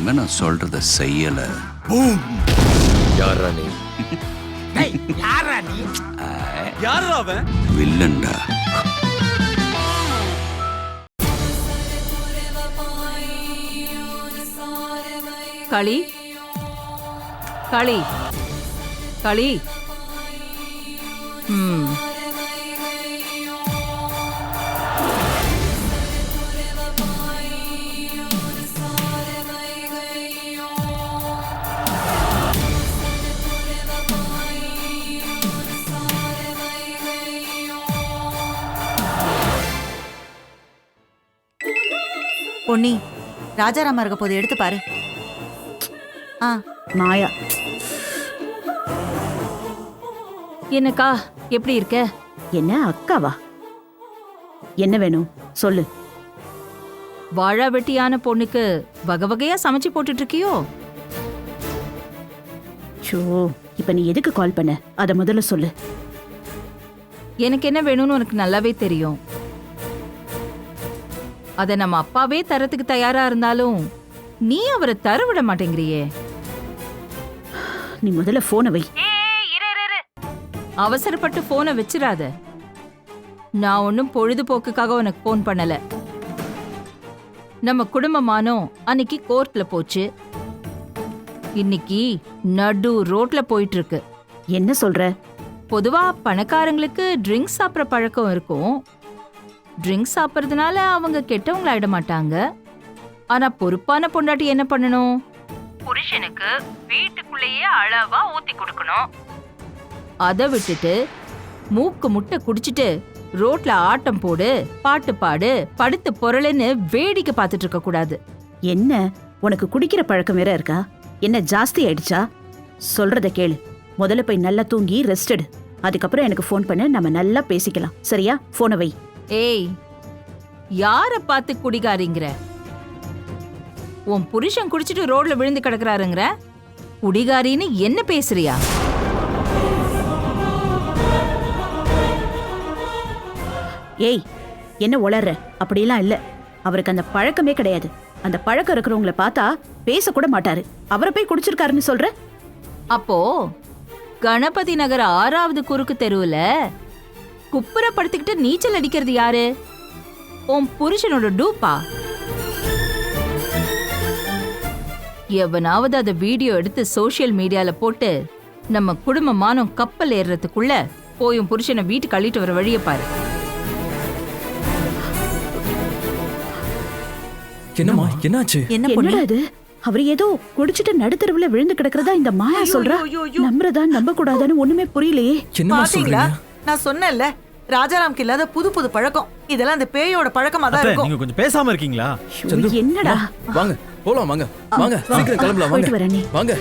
இனிமே நான் சொல்றத செய்யல. யாரா நீ? யாரா அவன்? வில்லன்டா. களி களி களி. பொன்னி, ராஜாராமா இருக்க போது எடுத்து பாரு. மாயா, என்னக்கா எப்படி இருக்க? என்ன அக்காவா? என்ன வேணும் சொல்லு. வாழா வெட்டியான பொண்ணுக்கு வகை வகையா சமைச்சு போட்டுட்டு இருக்கியோ? ஷோ, இப்ப நீ எதுக்கு கால் பண்ண அத முதல்ல சொல்லு. எனக்கு என்ன வேணும்னு உனக்கு நல்லாவே தெரியும். அத நம்ம அப்பாவே தரத்துக்கு தயாரா இருந்தாலும் நீ அவரை தர விட மாட்டேங்கிறியே. நீ முதல்ல போனை வை. அவசரப்பட்டு போனை வச்சிராத. நான் ஒன்னும் பொழுதுபோக்குக்காக உனக்கு போன் பண்ணல. நம்ம குடும்பமானோம் அன்னைக்கு கோர்ட்ல போச்சு. இன்னைக்கு நடு ரோட்ல போயிட்டு இருக்கு. என்ன சொல்ற? பொதுவா பணக்காரங்களுக்கு ட்ரிங்க்ஸ் சாப்பிட்ற பழக்கம் இருக்கும். ட்ரிங்க்ஸ் சாப்பிட்றதுனால அவங்க கெட்டவங்களாயிட மாட்டாங்க. ஆனா பொறுப்பான பொண்டாட்டி என்ன பண்ணணும்? புருஷனுக்கு வீட்டுக்குள்ளேயே அளவா ஊத்தி கொடுக்கணும். அதை விட்டுட்டு மூக்கு முட்டை குடிச்சிட்டு ரோட்ல ஆட்டம் போடு, பாட்டு பாடு, படுத்து பொருளுன்னு வேடிக்கை பார்த்துட்டு இருக்க கூடாது. என்ன உனக்கு குடிக்கிற பழக்கம் வேற இருக்கா? என்ன ஜாஸ்தி ஆயிடுச்சா? சொல்றத கேளு. முதல்ல போய் நல்லா தூங்கி ரெஸ்ட் எடு. அதுக்கப்புறம் எனக்கு ஃபோன் பண்ணு, நம்ம நல்லா பேசிக்கலாம். சரியா? போனை வை. ஏய், யார பார்த்து குடிகாரிங்கிற? உன் புருஷன் குடிச்சிட்டு ரோட்ல விழுந்து கிடக்குறாருங்கிற குடிகாரின்னு என்ன பேசுறியா? ஏய், என்ன உளர்ற? அப்படியெல்லாம் இல்ல. அவருக்கு அந்த பழக்கமே கிடையாது. அந்த பழக்கம் இருக்கிறவங்கள பார்த்தா பேசக்கூட மாட்டாரு. அவரை போய் குடிச்சிருக்காருன்னு சொல்ற? அப்போ கணபதி நகர் 6வது குறுக்கு தெருவுல குப்புற படுத்துக்கிட்டு நீச்சல் அடிக்கிறது யாரு? உன் புருஷனோட டூப்பா? எவனாவது அத வீடியோ எடுத்து சோசியல் மீடியால போட்டு நம்ம குடும்பமானம் கப்பல் ஏறுறதுக்குள்ள போயும் புருஷனை வீட்டுக்கு அள்ளிட்டு வர வழிய பாரு. என்னம்மா, என்னாச்சு? என்னடா இது? அவர் ஏதோ குடிச்சிட்டு நடுத்தருவுல விழுந்து கிடக்கிறதா இந்த மாயா சொல்றா. நம்புறதா நம்ப கூடாதான்னு ஒண்ணுமே புரியலையே. என்னம்மா சொல்றீங்க? நான் சொன்னேன்ல, ராஜாராம்க்கு இல்லாத புது புது பழக்கம். இதெல்லாம் அந்த பேயோட பழக்கமா தான் இருக்கும். நீங்க கொஞ்சம் பேசாம இருக்கீங்களா? என்னடா? வாங்க போலாம், வாங்க வாங்க, சீக்கிரம் கிளம்பலாம். போயிட்டு வரேன். வாங்க.